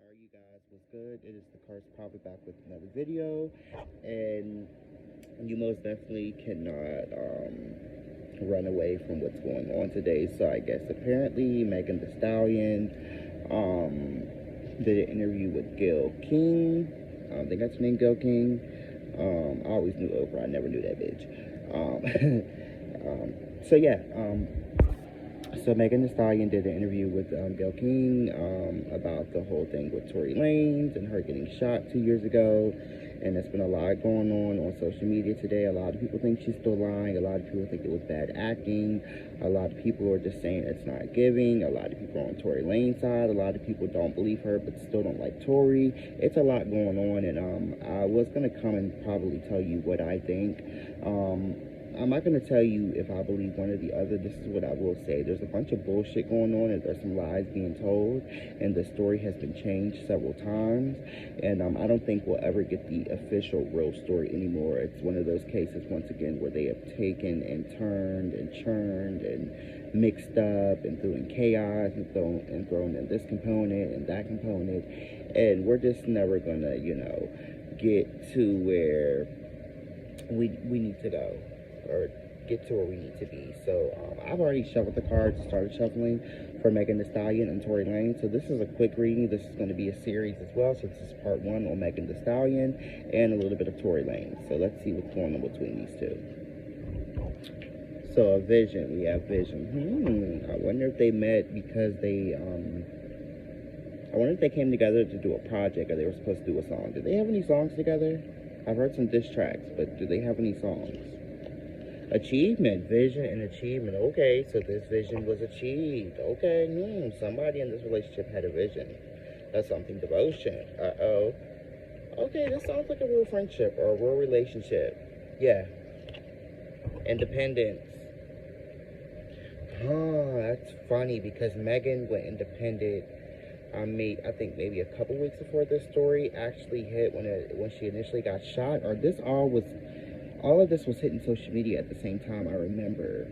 Alright, you guys, what's good? It is the Curse Probably back with another video, and you most definitely cannot run away from what's going on today. So I guess apparently Megan the Stallion did an interview with Gayle King. I think that's her name, Gayle King. I always knew Oprah. I never knew that bitch. So yeah. So Megan Thee Stallion did an interview with Gayle King about the whole thing with Tory Lanez and her getting shot 2 years ago. And there's been a lot going on social media today. A lot of people think she's still lying. A lot of people think it was bad acting. A lot of people are just saying it's not giving. A lot of people are on Tory Lanez's side. A lot of people don't believe her but still don't like Tory. It's a lot going on, and I was going to come and probably tell you what I think. I'm not going to tell you if I believe one or the other. This is what I will say. There's a bunch of bullshit going on, and there's some lies being told, and the story has been changed several times, and I don't think we'll ever get the official real story anymore. It's one of those cases, once again, where they have taken and turned and churned and mixed up and threw in chaos and thrown in this component and that component, and we're just never going to, get to where we need to go, or get to where we need to be. So I've already shuffled the cards, started shuffling for Megan Thee Stallion and Tory Lanez. So this is a quick reading. This is going to be a series as well. So this is part one on Megan Thee Stallion and a little bit of Tory Lanez. So let's see what's going on between these two. So a vision. We have vision. I wonder if they met because they I wonder if they came together to do a project, or they were supposed to do a song. Do they have any songs together? I've heard some diss tracks, but do they have any songs? Achievement, vision, and achievement. Okay, so this vision was achieved. Okay, somebody in this relationship had a vision. That's something. Devotion. Uh-oh. Okay, this sounds like a real friendship or a real relationship. Yeah. Independence. That's funny because Megan went independent. I think maybe a couple weeks before this story actually hit, when she initially got shot. Or all of this was hitting social media at the same time, I remember.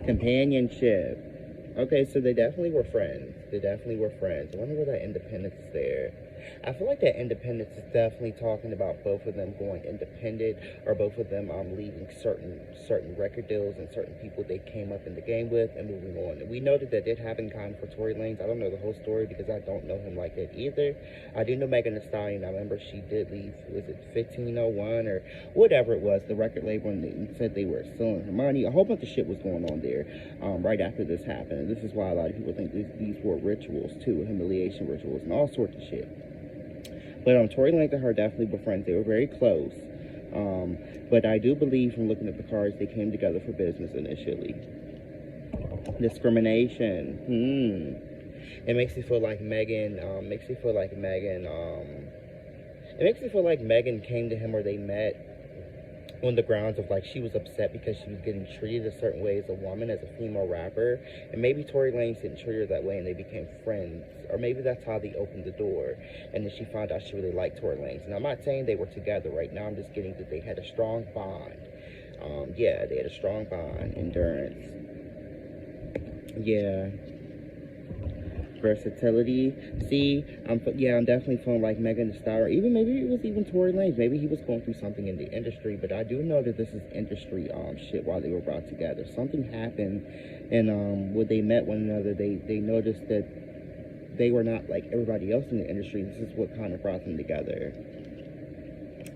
Companionship. Okay, so they definitely were friends. I wonder where that independence is there. I feel like that independence is definitely talking about both of them going independent, or both of them leaving certain record deals and certain people they came up in the game with and moving on. And we know that did happen kind of for Tory Lanez. I don't know the whole story because I don't know him like that either. I do know Megan Thee Stallion. I remember she did leave, was it 1501 or whatever it was, the record label, and they said they were stealing her money. A whole bunch of shit was going on there right after this happened. And this is why a lot of people think these were rituals too, humiliation rituals and all sorts of shit. But Tory Lanez and her definitely were friends. They were very close. But I do believe, from looking at the cards, they came together for business initially. Discrimination. It makes me feel like Megan. It makes me feel like Megan came to him, or they met on the grounds of, like, she was upset because she was getting treated a certain way as a woman, as a female rapper, and maybe Tory Lanez didn't treat her that way and they became friends, or maybe that's how they opened the door, and then she found out she really liked Tory Lanez. And I'm not saying they were together right now, I'm just getting that they had a strong bond. Yeah, they had a strong bond. Endurance. Yeah. Versatility. See, I'm definitely feeling like Megan Thee Stallion. Even maybe it was even Tory Lanez. Maybe he was going through something in the industry. But I do know that this is industry shit. While they were brought together, something happened, and when they met one another, they noticed that they were not like everybody else in the industry. This is what kind of brought them together.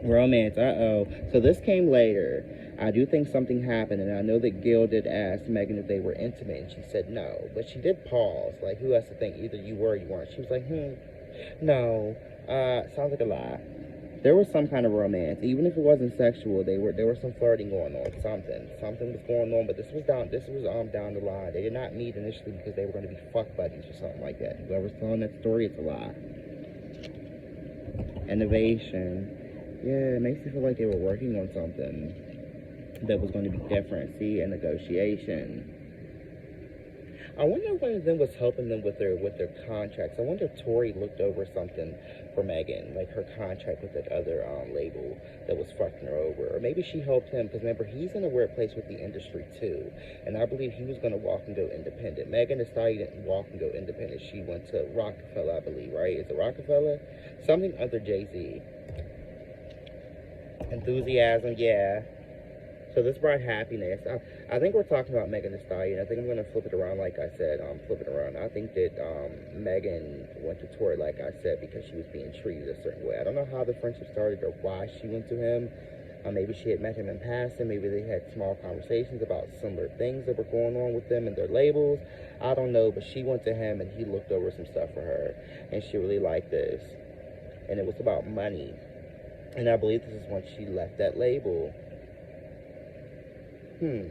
Romance. So this came later. I do think something happened, and I know that Gayle did ask Megan if they were intimate, and she said no. But she did pause, like, who has to think? Either you were or you weren't. She was like, no. Sounds like a lie. There was some kind of romance, even if it wasn't sexual. There was some flirting going on. Something was going on, but this was down the line. They did not meet initially because they were going to be fuck buddies or something like that. Whoever's telling that story, it's a lie. Innovation. Yeah, it makes me feel like they were working on something that was going to be different. See, a negotiation. I wonder if one of them was helping them with their contracts. I wonder if Tory looked over something for Megan, like her contract with that other label that was fucking her over, or maybe she helped him because remember he's in a weird place with the industry too, and I believe he was gonna walk and go independent. Megan Thee Stallion didn't walk and go independent. She went to Rockefeller, I believe, right? Is it Rockefeller? Something under Jay-Z. Enthusiasm, yeah. So this brought happiness. I think we're talking about Megan Thee Stallion. I think I'm going to flip it around like I said. Flip it around. I think that Megan went to Tory like I said because she was being treated a certain way. I don't know how the friendship started or why she went to him. Maybe she had met him in passing. Maybe they had small conversations about similar things that were going on with them and their labels. I don't know, but she went to him and he looked over some stuff for her. And she really liked this. And it was about money. And I believe this is when she left that label. And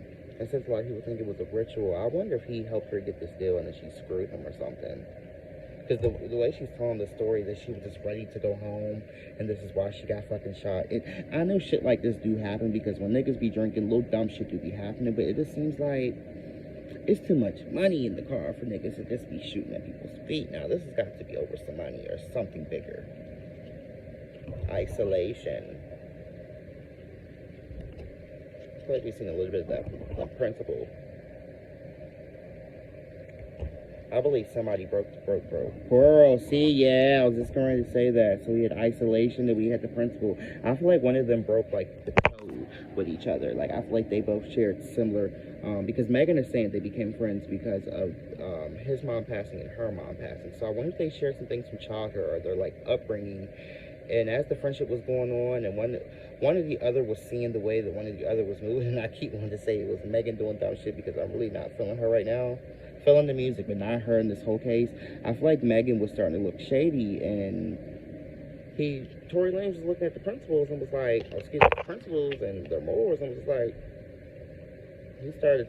since a lot of people think it was a ritual, I wonder if he helped her get this deal and then she screwed him or something. Because the way she's telling the story, that she was just ready to go home, and this is why she got fucking shot. I know shit like this do happen, because when niggas be drinking, little dumb shit do be happening, but it just seems like it's too much money in the car for niggas to just be shooting at people's feet. Now, this has got to be over some money or something bigger. Isolation. I feel like we've seen a little bit of that principle. I believe somebody broke. Girl, see, yeah, I was just going to say that. So we had isolation, and we had the principle. I feel like one of them broke, like, the code with each other. Like, I feel like they both shared similar, because Megan is saying they became friends because of his mom passing and her mom passing. So I wonder if they shared some things from childhood or their, like, upbringing. And as the friendship was going on, and one of the other was seeing the way that one of the other was moving, and I keep wanting to say it was Megan doing dumb shit because I'm really not feeling her right now. Feeling the music, but not her in this whole case. I feel like Megan was starting to look shady, and Tory Lanez was looking at the principals and was like, the principals and their morals, and was like, he started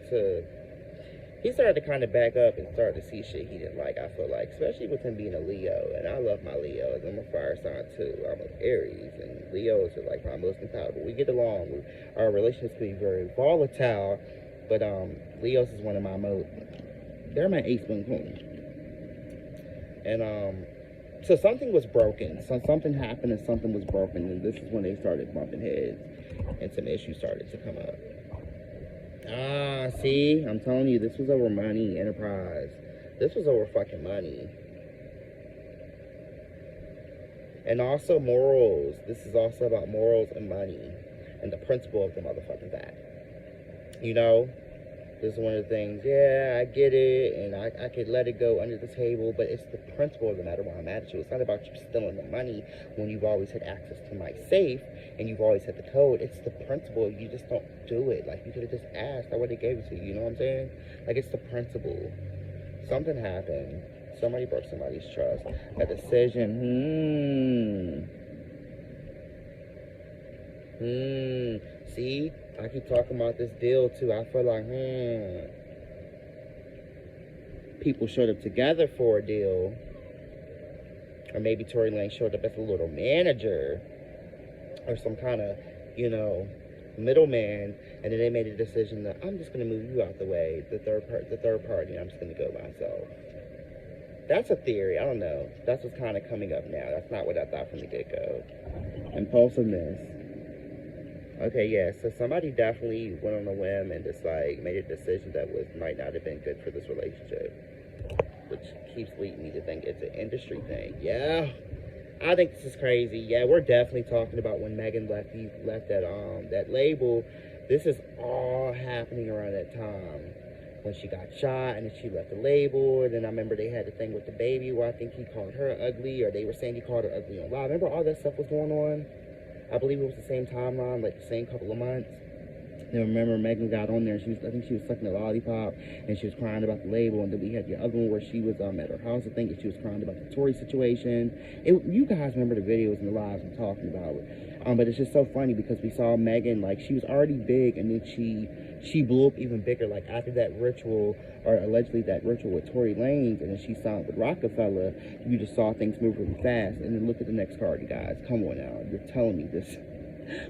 to kind of back up and start to see shit he didn't like, I feel like, especially with him being a Leo, and I love my Leos. I'm a fire sign too. I'm an Aries, and Leos are like my most compatible. We get along. Our relationships can be very volatile, but Leos is one of my most, they're my ace boom boom. And so something was broken. So something happened and something was broken, and this is when they started bumping heads and some issues started to come up. See, I'm telling you, this was over money, enterprise. This was over fucking money. And also morals. This is also about morals and money and the principle of the motherfucking fact. You know? This is one of the things, yeah, I get it, and I could let it go under the table, but it's the principle of the matter why I'm mad at you. It's not about you stealing the money when you've always had access to my safe, and you've always had the code. It's the principle. You just don't do it. Like, you could have just asked. I would have gave it to you. You know what I'm saying? Like, it's the principle. Something happened. Somebody broke somebody's trust. A decision. See? I keep talking about this deal, too. I feel like, people showed up together for a deal. Or maybe Tory Lanez showed up as a little manager. Or some kind of, middleman. And then they made a decision that, I'm just going to move you out the way. The third party, I'm just going to go myself. That's a theory. I don't know. That's what's kind of coming up now. That's not what I thought from the get-go. Impulsiveness. Okay, yeah, so somebody definitely went on a whim and just, like, made a decision that might not have been good for this relationship. Which keeps leading me to think it's an industry thing. Yeah, I think this is crazy. Yeah, we're definitely talking about when Megan left that label. This is all happening around that time. When she got shot and then she left the label. And then I remember they had the thing with the baby where I think he called her ugly, or they were saying he called her ugly on live. Remember all that stuff was going on? I believe it was the same timeline, like the same couple of months. And I remember Megan got on there, and I think she was sucking a lollipop, and she was crying about the label. And then we had the other one where she was at her house, I think, and she was crying about the Tory situation. You guys remember the videos and the lives I'm talking about. But it's just so funny because we saw Megan, like, she was already big, and then she blew up even bigger, like, after that ritual, or allegedly that ritual with Tory Lanez, and then she signed with Rockefeller. You just saw things move really fast. And then look at the next card, you guys. Come on now. You're telling me this.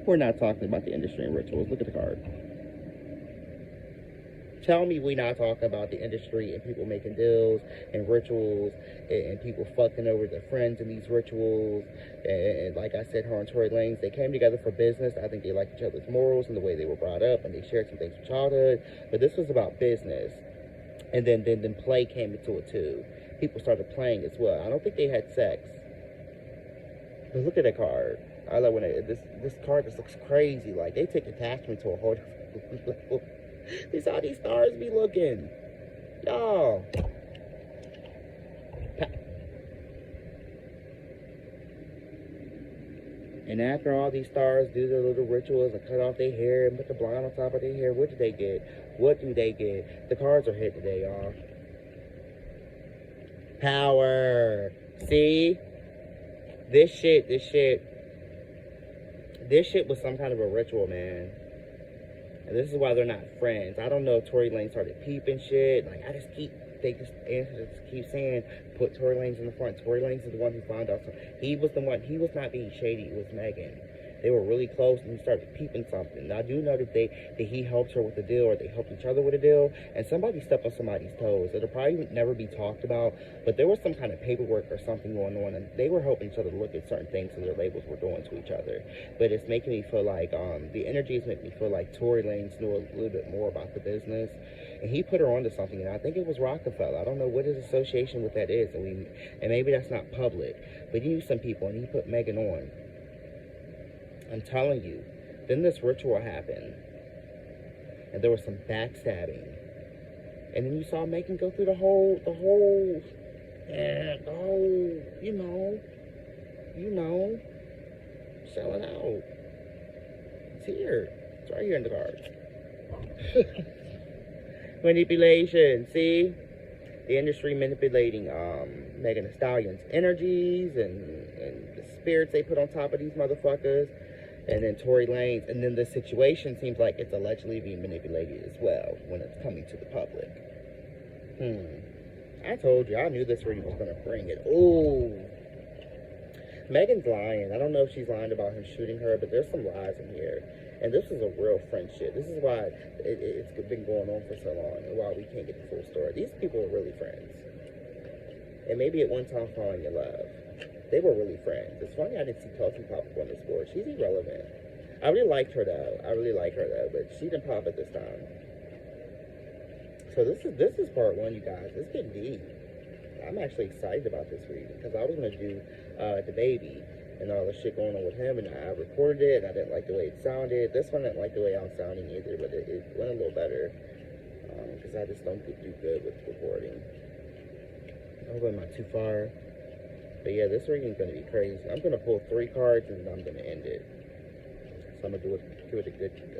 We're not talking about the industry and rituals. Look at the card. Tell me we not talking about the industry and people making deals and rituals and people fucking over their friends in these rituals. And like I said, her and Tory Lanez, they came together for business. I think they liked each other's morals and the way they were brought up, and they shared some things from childhood. But this was about business. And then play came into it too. People started playing as well. I don't think they had sex. But look at that card. I like when this card just looks crazy. Like they take attachment to a whole different level. This how these stars be looking, y'all. And after all these stars do their little rituals and cut off their hair and put the blonde on top of their hair, what do they get? What do they get? The cards are hit today, y'all. Power. See? This shit was some kind of a ritual, man. And this is why they're not friends. I don't know if Tory Lanez started peeping shit. Like, they just keep saying, put Tory Lanez in the front. Tory Lanez is the one who found out. So he was not being shady. It was Megan. They were really close, and he started peeping something. Now, I do know that he helped her with a deal, or they helped each other with a deal, and somebody stepped on somebody's toes. It'll probably never be talked about, but there was some kind of paperwork or something going on, and they were helping each other to look at certain things that their labels were doing to each other. But it's making me feel like, the energies make me feel like Tory Lanez knew a little bit more about the business, and he put her onto something, and I think it was Rockefeller. I don't know what his association with that is, and maybe that's not public, but he knew some people, and he put Megan on. I'm telling you. Then this ritual happened. And there was some backstabbing. And then you saw Megan go through the whole, you know, sell it out. It's here. It's right here in the cards. Manipulation, see? The industry manipulating Megan Thee Stallion's energies and the spirits they put on top of these motherfuckers. And then Tory Lanez, and then the situation seems like it's allegedly being manipulated as well when it's coming to the public. I told you, I knew this reading was going to bring it. Ooh. Megan's lying. I don't know if she's lying about him shooting her, but there's some lies in here. And this is a real friendship. This is why it's been going on for so long, and why we can't get the full story. These people are really friends. And maybe at one time falling in love. They were really friends. It's funny I didn't see Kelsey pop up on this board. She's irrelevant. I really liked her though. But she didn't pop at this time. So this is part one, you guys. It's getting deep. I'm actually excited about this reading because I was gonna do the baby and all the shit going on with him, and I recorded it, and I didn't like the way it sounded. This one I didn't like the way I'm sounding either, but it went a little better because I just don't do good with recording. I hope I'm not too far. But yeah, this reading is going to be crazy. I'm going to pull 3 cards and then I'm going to end it. So I'm going to give it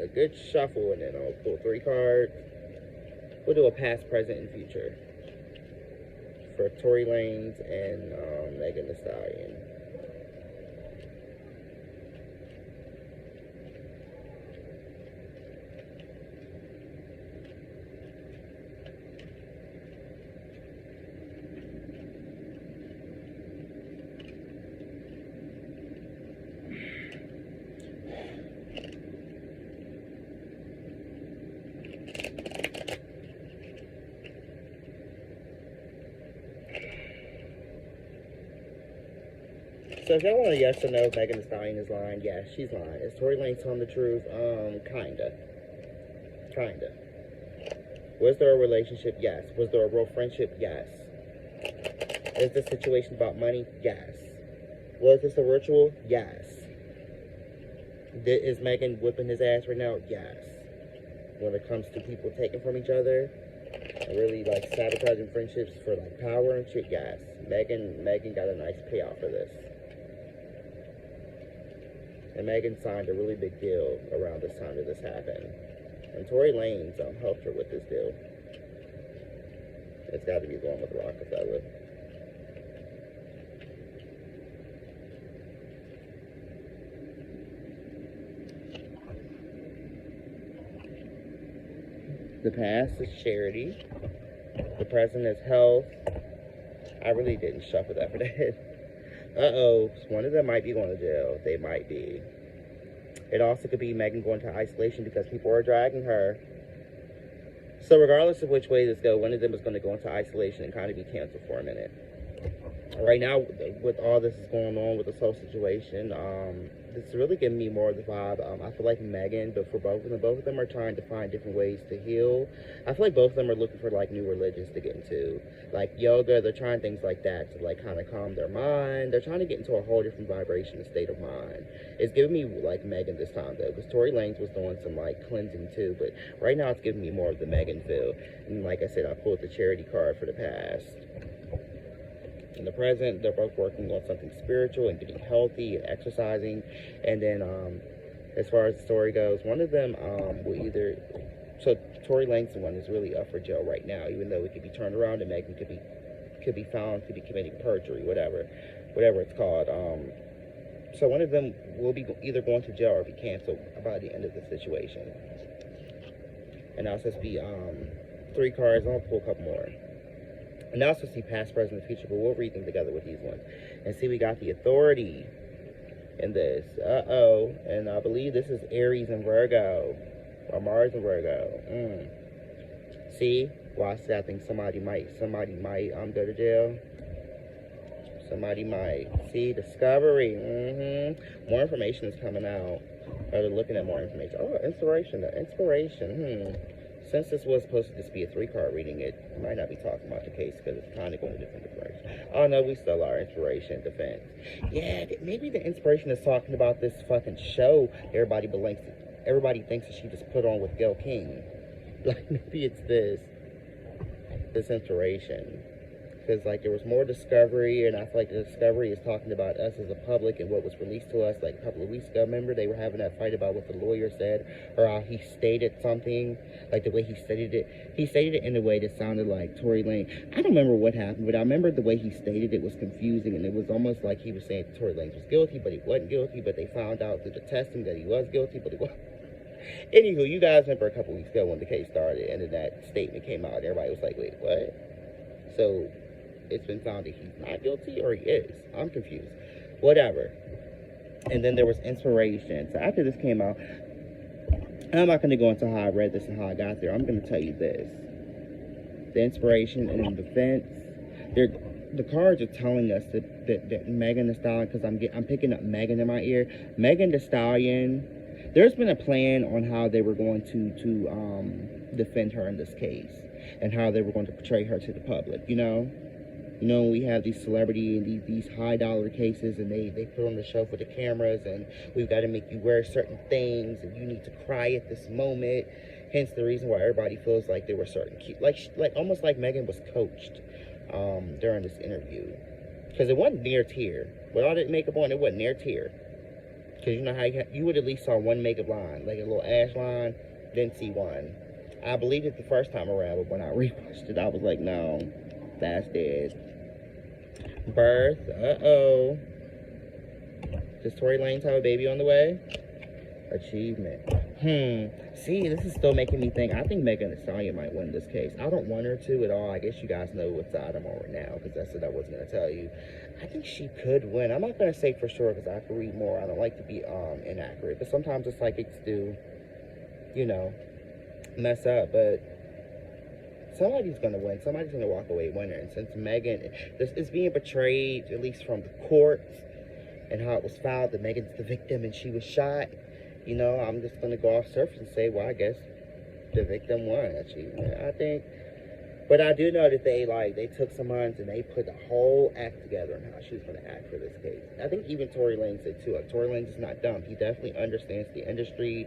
a good shuffle, and then I'll pull 3 cards. We'll do a past, present, and future for Tory Lanez and Megan Thee Stallion. So if y'all want a yes or no if Megan Thee Stallion is lying, yes, she's lying. Is Tory Lanez telling the truth? Kinda. Was there a relationship? Yes. Was there a real friendship? Yes. Is this situation about money? Yes. Was this a ritual? Yes. Is Megan whipping his ass right now? Yes. When it comes to people taking from each other and really like sabotaging friendships for like power and shit, yes. Megan got a nice payoff for this. And Megan signed a really big deal around this time that this happened. And Tory Lanez helped her with this deal. It's got to be the one with Rockefeller. The past is charity. The present is health. I really didn't shuffle that for that. Uh-oh, one of them might be going to jail. They might be. It also could be Megan going to isolation because people are dragging her. So regardless of which way this goes, one of them is going to go into isolation and kind of be canceled for a minute. Right now, with all this is going on with this whole situation, it's really giving me more of the vibe. I feel like Megan, but for both of them are trying to find different ways to heal. I feel like both of them are looking for like new religions to get into, like yoga. They're trying things like that to like kind of calm their mind. They're trying to get into a whole different vibration and state of mind. It's giving me like Megan this time though, because Tory Lanez was doing some like cleansing too, but right now it's giving me more of the Megan feel. And like I said, I pulled the charity card for the past. In the present, they're both working on something spiritual and getting healthy and exercising. And then as far as the story goes, one of them will either, so Tory Lanez one is really up for jail right now, even though it could be turned around and Megan could be found to be committing perjury, whatever it's called. So one of them will be either going to jail or be canceled by the end of the situation. And now it's supposed to be 3 cards. I'll pull a couple more. And now it's supposed to be past, present, and future, but we'll read them together with these ones. And see, we got the Authority in this. And I believe this is Aries and Virgo. Or Mars and Virgo. See? Watch that. I think somebody might go to jail. Somebody might. See? Discovery. More information is coming out. Or they're looking at more information. Oh, inspiration. The inspiration. Since this was supposed to just be a 3-card reading, it might not be talking about the case because it's kind of going a different direction. Oh no, we still are inspiration, defense. Yeah, maybe the inspiration is talking about this fucking show everybody thinks that she just put on with Gayle King. Like maybe it's this inspiration. Because like there was more discovery, and I feel like the discovery is talking about us as a public and what was released to us like a couple of weeks ago. Remember they were having that fight about what the lawyer said, or how he stated something, like the way he stated it. He stated it in a way that sounded like Tory Lanez. I don't remember what happened, but I remember the way he stated it was confusing, and it was almost like he was saying Tory Lanez was guilty, but he wasn't guilty, but they found out through the testing that he was guilty, but he wasn't. Anywho, you guys remember a couple weeks ago when the case started, and then that statement came out, and everybody was like, wait, what? So it's been found that he's not guilty, or he is. I'm confused. Whatever. And then there was inspiration. So after this came out, I'm not going to go into how I read this and how I got there. I'm going to tell you this. The inspiration and the defense. The cards are telling us that Megan Thee Stallion, because I'm picking up Megan in my ear. Megan Thee Stallion, there's been a plan on how they were going to defend her in this case, and how they were going to portray her to the public, you know? You know, we have these celebrity and these high dollar cases, and they put on the show for the cameras, and we've got to make you wear certain things, and you need to cry at this moment. Hence the reason why everybody feels like there were certain like almost like Megan was coached during this interview, because it wasn't near tear. With all that makeup on, it wasn't near tear. Because you know how you would at least saw one makeup line, like a little ash line, didn't see one. I believed it the first time around, but when I rewatched it, I was like, no, that's dead. Birth, Does Tory Lanez have a baby on the way? Achievement. See, this is still making me think. I think Megan Thee Stallion might win this case. I don't want her to at all. I guess you guys know what side I'm on right now, because that's what I wasn't going to tell you. I think she could win. I'm not going to say for sure, because I have to read more. I don't like to be inaccurate. But sometimes the psychics do, you know, mess up. But somebody's going to win. Somebody's going to walk away winner. And since Megan, this is being portrayed, at least from the courts, and how it was filed that Megan's the victim and she was shot, you know, I'm just going to go off surface and say, well, I guess the victim won. Achievement, I think. But I do know that they took some months and they put the whole act together on how she was going to act for this case. I think even Tory Lanez said too. Like, Tory Lanez is not dumb. He definitely understands the industry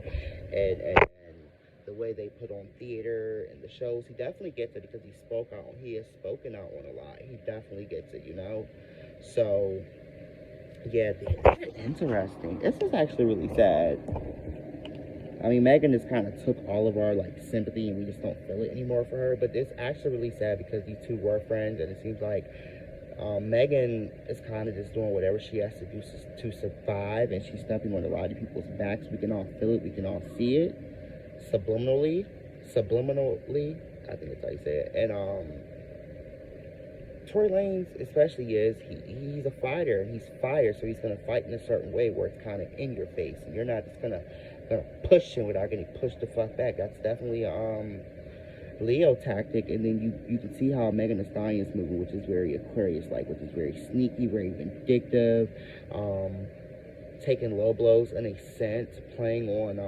and the way they put on theater and the shows. He definitely gets it because he has spoken out on a lot. He definitely gets it, you know. So yeah, interesting. This is actually really sad. I mean, Megan just kind of took all of our, like, sympathy, and we just don't feel it anymore for her. But it's actually really sad because these two were friends, and it seems like Megan is kind of just doing whatever she has to do to survive, and she's stepping on a lot of people's backs. We can all feel it. We can all see it. Subliminally, I think that's how you say it. And Tory Lanez especially he's a fighter, and he's fire, so he's going to fight in a certain way where it's kind of in your face, and you're not just gonna push him without getting pushed the fuck back. That's definitely Leo tactic, and then you can see how Megan Thee Stallion's moving, which is very Aquarius-like, which is very sneaky, very vindictive, taking low blows in a sense, playing on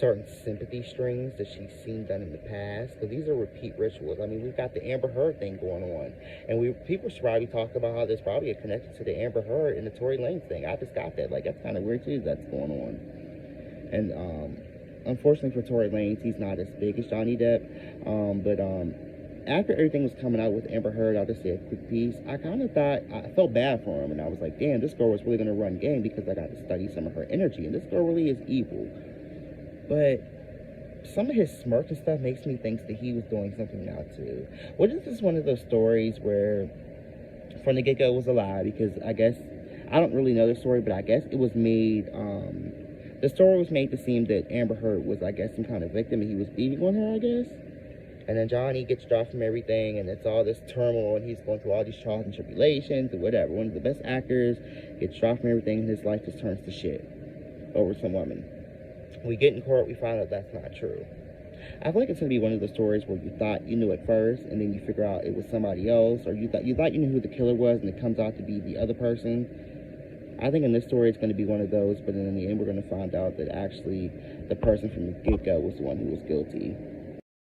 certain sympathy strings that she's seen done in the past. So these are repeat rituals. I mean, we've got the Amber Heard thing going on, and people should probably talk about how there's probably a connection to the Amber Heard and the Tory Lanez thing. I just got that. Like, that's kind of weird too. That's going on, and unfortunately for Tory Lanez, he's not as big as Johnny Depp. But after everything was coming out with Amber Heard, I'll just say a quick piece. I kind of thought, I felt bad for him, and I was like, damn, this girl was really going to run game, because I got to study some of her energy, and this girl really is evil. But some of his smirk and stuff makes me think that he was doing something now too. What is this one of those stories where from the get-go it was a lie? Because I guess, I don't really know the story, but I guess it was made, the story was made to seem that Amber Heard was, I guess, some kind of victim, and he was beating on her, I guess. And then Johnny gets dropped from everything, and it's all this turmoil, and he's going through all these trials and tribulations and whatever. One of the best actors gets dropped from everything, and his life just turns to shit over some woman. We get in court, we find out that's not true. I feel like it's going to be one of the stories where you thought you knew it first, and then you figure out it was somebody else, or you thought you knew who the killer was, and it comes out to be the other person. I think in this story it's going to be one of those, but then in the end we're going to find out that actually the person from the get-go was the one who was guilty.